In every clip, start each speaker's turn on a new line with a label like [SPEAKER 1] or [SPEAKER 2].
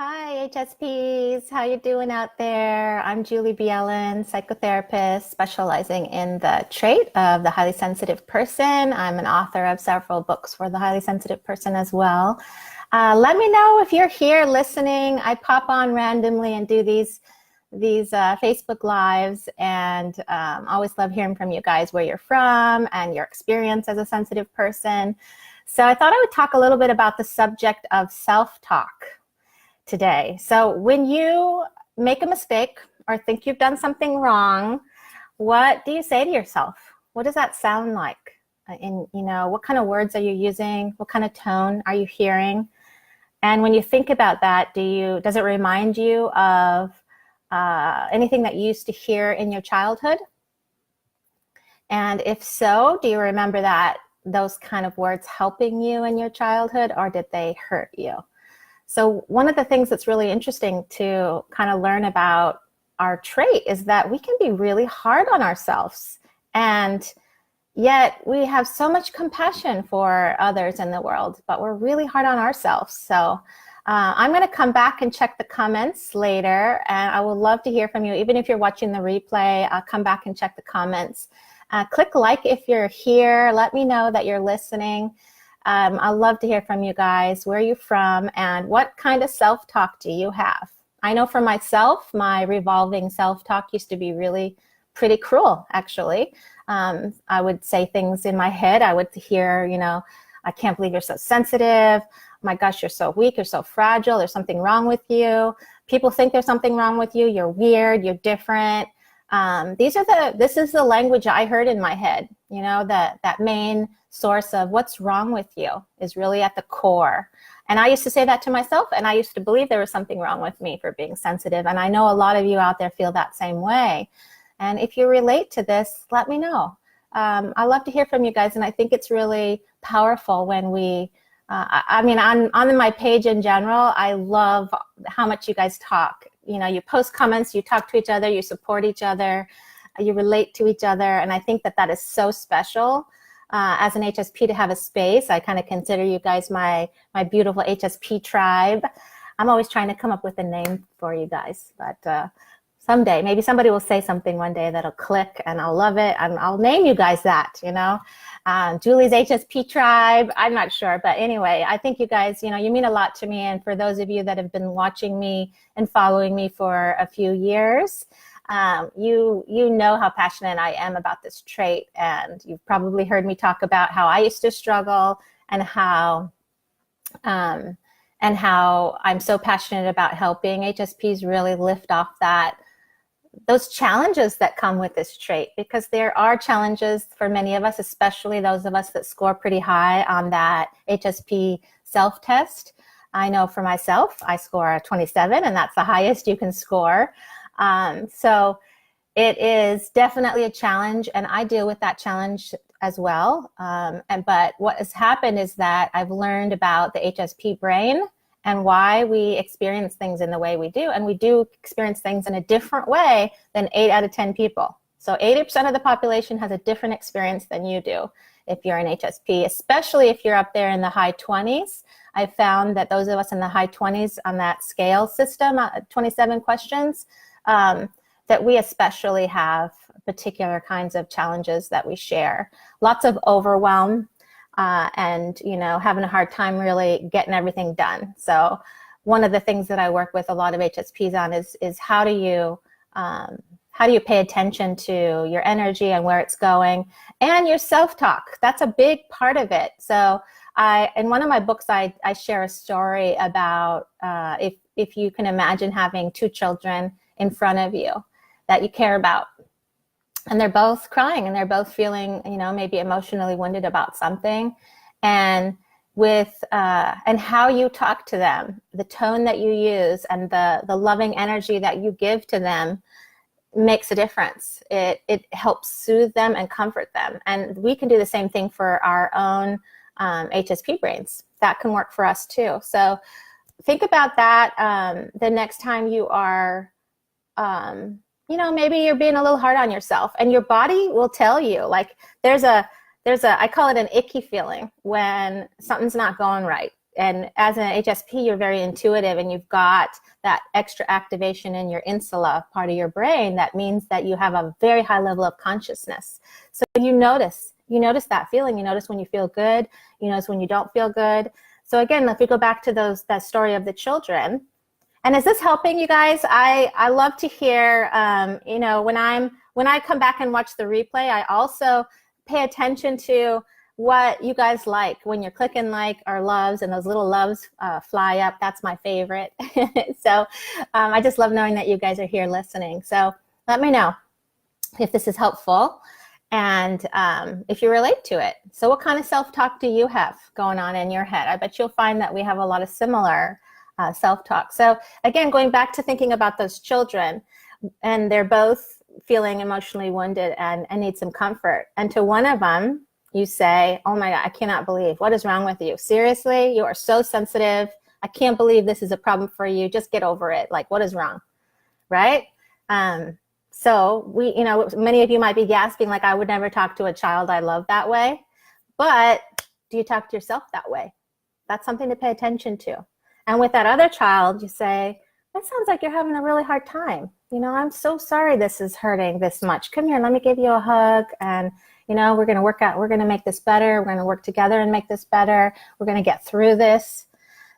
[SPEAKER 1] Hi, HSPs. How you doing out there? I'm Julie Bielen, psychotherapist specializing in the trait of the highly sensitive person. I'm an author of several books for the highly sensitive person as well. Let me know if you're here listening. I pop on randomly and do these Facebook lives, and always love hearing from you guys where you're from and your experience as a sensitive person. So I thought I would talk a little bit about the subject of self-talk today. So when you make a mistake or think you've done something wrong, what do you say to yourself? What does that sound like? What kind of words are you using? What kind of tone are you hearing? And when you think about that, does it remind you of anything that you used to hear in your childhood? And if so, do you remember those kind of words helping you in your childhood, or did they hurt you? So one of the things that's really interesting to kind of learn about our trait is that we can be really hard on ourselves, and yet we have so much compassion for others in the world, but we're really hard on ourselves. So I'm going to come back and check the comments later, and I would love to hear from you. Even if you're watching the replay, I'll come back and check the comments. Click like if you're here. Let me know that you're listening. I'd love to hear from you guys. Where are you from, and what kind of self-talk do you have? I know for myself, my revolving self-talk used to be really pretty cruel, actually. I would say things in my head. I would hear, I can't believe you're so sensitive. My gosh, you're so weak. You're so fragile. There's something wrong with you. People think there's something wrong with you. You're weird. You're different. This is the language I heard in my head. That main source of what's wrong with you is really at the core. And I used to say that to myself, and I used to believe there was something wrong with me for being sensitive. And I know a lot of you out there feel that same way. And if you relate to this, let me know. I love to hear from you guys, and I think it's really powerful when we, on my page in general, I love how much you guys talk. You post comments, you talk to each other, you support each other, you relate to each other, and I think that is so special. As an HSP, to have a space, I kind of consider you guys my beautiful HSP tribe. I'm always trying to come up with a name for you guys, but someday, maybe somebody will say something one day that'll click, and I'll love it, and I'll name you guys that, Julie's HSP tribe. I'm not sure, but anyway, I think you guys, you mean a lot to me, and for those of you that have been watching me and following me for a few years, you know how passionate I am about this trait, and you've probably heard me talk about how I used to struggle, and how I'm so passionate about helping HSPs really lift off those challenges that come with this trait, because there are challenges for many of us, especially those of us that score pretty high on that HSP self-test. I know for myself, I score a 27, and that's the highest you can score. So it is definitely a challenge, and I deal with that challenge as well. But what has happened is that I've learned about the HSP brain and why we experience things in the way we do. And we do experience things in a different way than 8 out of 10 people. So 80% of the population has a different experience than you do if you're an HSP, especially if you're up there in the high 20s. I found that those of us in the high 20s on that scale system, 27 questions, that we especially have particular kinds of challenges that we share. Lots of overwhelm, and having a hard time really getting everything done. So one of the things that I work with a lot of HSPs on is how do you pay attention to your energy and where it's going, and your self-talk. That's a big part of it. So in one of my books, I share a story about if you can imagine having 2 children in front of you that you care about, and they're both crying, and they're both feeling, maybe emotionally wounded about something. And and how you talk to them, the tone that you use, and the loving energy that you give to them makes a difference. It helps soothe them and comfort them. And we can do the same thing for our own HSP brains. That can work for us too. So think about that the next time you are maybe you're being a little hard on yourself, and your body will tell you. Like there's a I call it an icky feeling when something's not going right. and as an HSP, you're very intuitive, and you've got that extra activation in your insula part of your brain. That means that you have a very high level of consciousness. So you notice that feeling. You notice when you feel good. You notice when you don't feel good. So again, if we go back to that story of the children, and is this helping you guys? I love to hear, you know, when I come back and watch the replay, I also pay attention to what you guys like when you're clicking like or loves, and those little loves fly up. That's my favorite. So I just love knowing that you guys are here listening. So let me know if this is helpful and if you relate to it. So what kind of self-talk do you have going on in your head? I bet you'll find that we have a lot of similar self-talk. So again, going back to thinking about those children, and they're both feeling emotionally wounded and need some comfort. And to one of them, you say, oh my God, I cannot believe, what is wrong with you? Seriously, you are so sensitive. I can't believe this is a problem for you. Just get over it. Like, what is wrong? Right? So we, you know, many of you might be gasping, like, I would never talk to a child I love that way. But do you talk to yourself that way? That's something to pay attention to. And with that other child, you say, that sounds like you're having a really hard time. You know, I'm so sorry this is hurting this much. Come here, let me give you a hug. And, you know, we're going to work out, we're going to make this better. We're going to work together and make this better. We're going to get through this.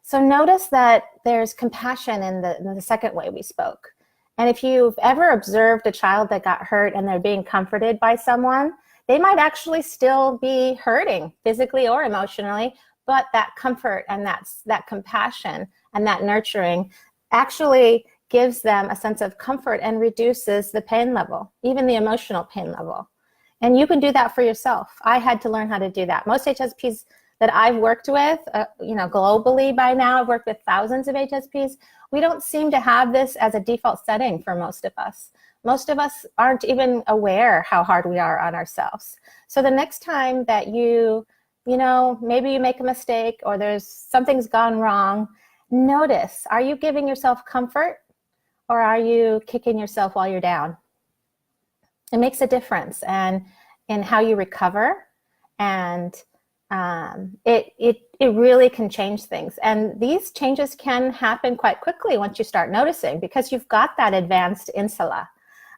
[SPEAKER 1] So notice that there's compassion in the second way we spoke. And if you've ever observed a child that got hurt and they're being comforted by someone, they might actually still be hurting physically or emotionally, but that comfort and that compassion and that nurturing actually gives them a sense of comfort and reduces the pain level, even the emotional pain level. And you can do that for yourself. I had to learn how to do that. Most HSPs that I've worked with, you know, globally by now, I've worked with thousands of HSPs. We don't seem to have this as a default setting for most of us. Most of us aren't even aware how hard we are on ourselves. So the next time that you know, maybe you make a mistake or something's gone wrong, notice, are you giving yourself comfort or are you kicking yourself while you're down? It makes a difference and in how you recover, and it really can change things. And these changes can happen quite quickly once you start noticing, because you've got that advanced insula.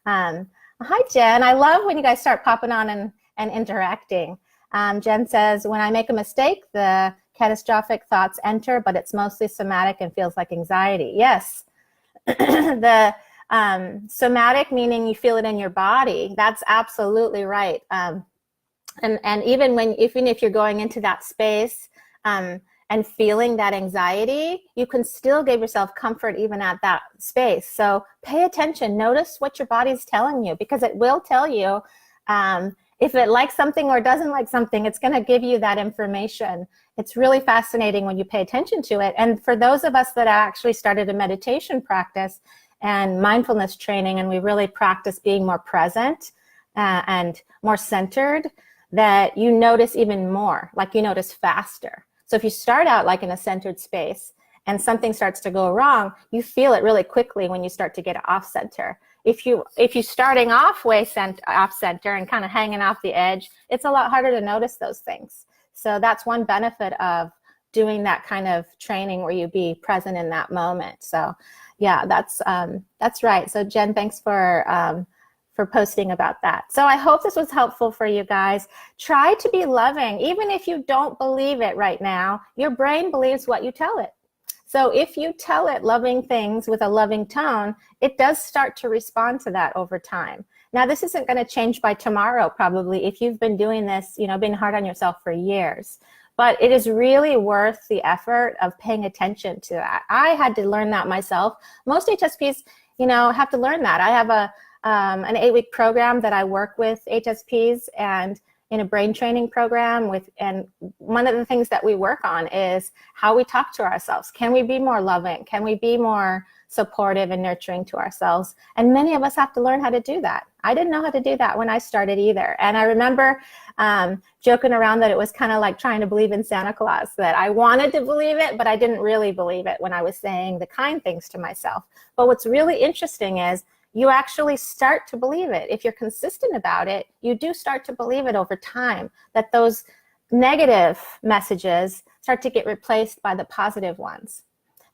[SPEAKER 1] Hi, Jen. I love when you guys start popping on and interacting. Jen says, when I make a mistake, the catastrophic thoughts enter, but it's mostly somatic and feels like anxiety. Yes. The somatic, meaning you feel it in your body. That's absolutely right. And even if you're going into that space and feeling that anxiety, you can still give yourself comfort even at that space. So pay attention. Notice what your body's telling you, because it will tell you if it likes something or doesn't like something. It's going to give you that information. It's really fascinating when you pay attention to it. And for those of us that actually started a meditation practice and mindfulness training, and we really practice being more present and more centered, that you notice even more, like you notice faster. So if you start out like in a centered space and something starts to go wrong, you feel it really quickly when you start to get off center. If you're starting off off center and kind of hanging off the edge, it's a lot harder to notice those things. So that's one benefit of doing that kind of training where you be present in that moment. So yeah, that's right. So Jen, thanks for posting about that. So I hope this was helpful for you guys. Try to be loving. Even if you don't believe it right now, your brain believes what you tell it. So if you tell it loving things with a loving tone, it does start to respond to that over time. Now, this isn't going to change by tomorrow, probably, if you've been doing this, you know, been hard on yourself for years. But it is really worth the effort of paying attention to that. I had to learn that myself. Most HSPs, you know, have to learn that. I have an 8-week program that I work with HSPs and in a brain training program and one of the things that we work on is how we talk to ourselves. Can we be more loving? Can we be more supportive and nurturing to ourselves? And many of us have to learn how to do that. I didn't know how to do that when I started either. And I remember joking around that it was kind of like trying to believe in Santa Claus, that I wanted to believe it, but I didn't really believe it when I was saying the kind things to myself. But what's really interesting is you actually start to believe it. If you're consistent about it, you do start to believe it over time, that those negative messages start to get replaced by the positive ones.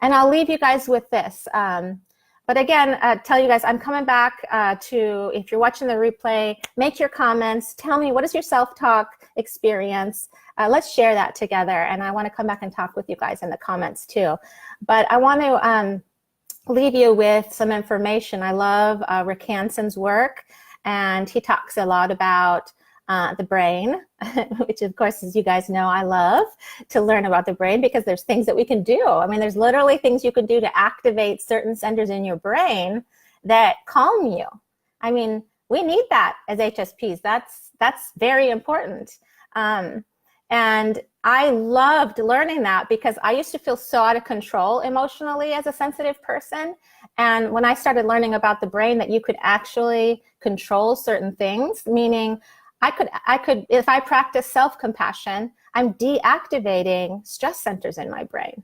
[SPEAKER 1] And I'll leave you guys with this. But again, tell you guys, I'm coming back to, if you're watching the replay, make your comments. Tell me, what is your self-talk experience? Let's share that together. And I want to come back and talk with you guys in the comments too. But I want to leave you with some information. I love Rick Hanson's work, and he talks a lot about the brain, which of course, as you guys know, I love to learn about the brain because there's things that we can do. I mean, there's literally things you can do to activate certain centers in your brain that calm you. I mean, we need that as HSPs. That's very important. And I loved learning that because I used to feel so out of control emotionally as a sensitive person. And when I started learning about the brain, that you could actually control certain things, meaning I could, if I practice self-compassion, I'm deactivating stress centers in my brain.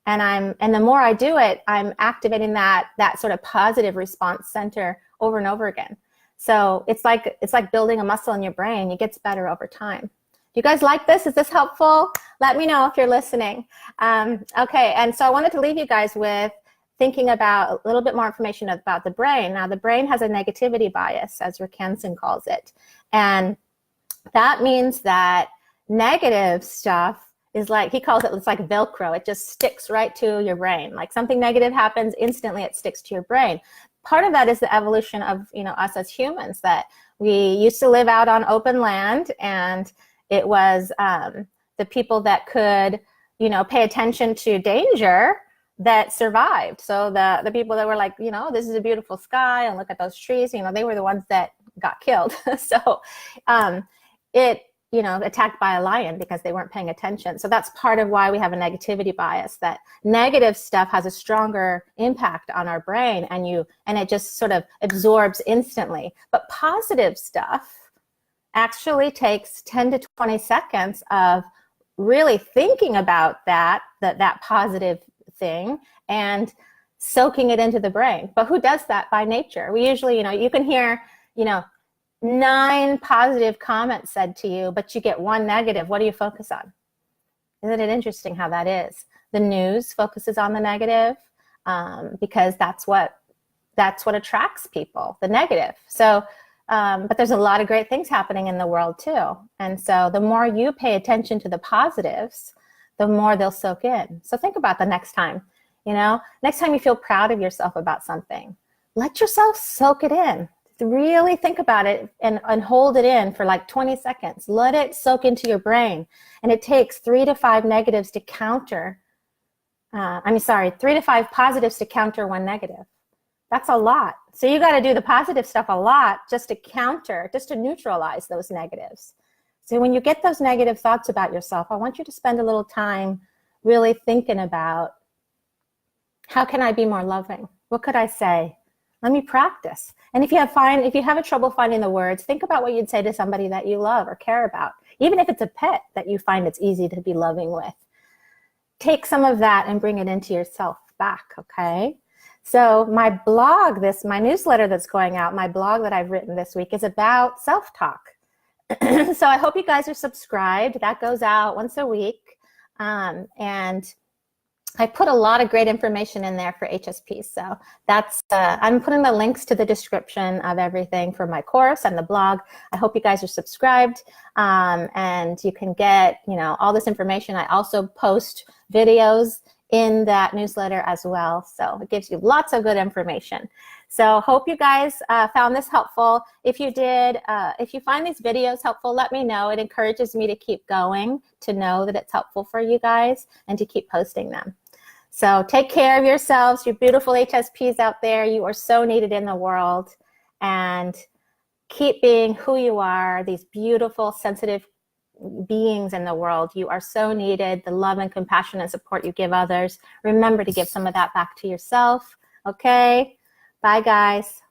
[SPEAKER 1] And the more I do it, I'm activating that sort of positive response center over and over again. So it's like building a muscle in your brain. It gets better over time. Do you guys like this? Is this helpful? Let me know if you're listening. Okay, and so I wanted to leave you guys with thinking about a little bit more information about the brain. Now, the brain has a negativity bias, as Rick Hanson calls it. And that means that negative stuff is like, he calls it, it's like Velcro. It just sticks right to your brain. Like something negative happens, instantly it sticks to your brain. Part of that is the evolution of, us as humans, that we used to live out on open land, and it was the people that could, pay attention to danger that survived. So the people that were like, this is a beautiful sky and look at those trees, they were the ones that got killed. So attacked by a lion because they weren't paying attention. So that's part of why we have a negativity bias, that negative stuff has a stronger impact on our brain, and it just sort of absorbs instantly. But positive stuff actually takes 10 to 20 seconds of really thinking about that positive thing and soaking it into the brain. But who does that by nature? We usually, you can hear, 9 positive comments said to you, but you get 1 negative. What do you focus on? Isn't it interesting how that is? The news focuses on the negative because that's what attracts people, the negative. So, but there's a lot of great things happening in the world too. And so the more you pay attention to the positives, the more they'll soak in. So think about the next time, next time you feel proud of yourself about something, let yourself soak it in. Really think about it and hold it in for like 20 seconds. Let it soak into your brain. And it takes 3 to 5 negatives to counter, 3 to 5 positives to counter 1 negative. That's a lot. So you got to do the positive stuff a lot just to neutralize those negatives. So when you get those negative thoughts about yourself, I want you to spend a little time really thinking about, how can I be more loving? What could I say? Let me practice. And if you have trouble finding the words, think about what you'd say to somebody that you love or care about, even if it's a pet that you find it's easy to be loving with. Take some of that and bring it into yourself back, okay? So my blog, my newsletter that's going out, my blog that I've written this week is about self-talk. So I hope you guys are subscribed. That goes out once a week. And I put a lot of great information in there for HSPs. So that's, I'm putting the links to the description of everything for my course and the blog. I hope you guys are subscribed, and you can get, all this information. I also post videos in that newsletter as well. So it gives you lots of good information. So hope you guys found this helpful. If you did, if you find these videos helpful, let me know. It encourages me to keep going, to know that it's helpful for you guys, and to keep posting them. So take care of yourselves, you beautiful HSPs out there. You are so needed in the world, and keep being who you are, these beautiful, sensitive beings in the world. You are so needed. The love and compassion and support you give others, remember to give some of that back to yourself. Okay? Bye, guys.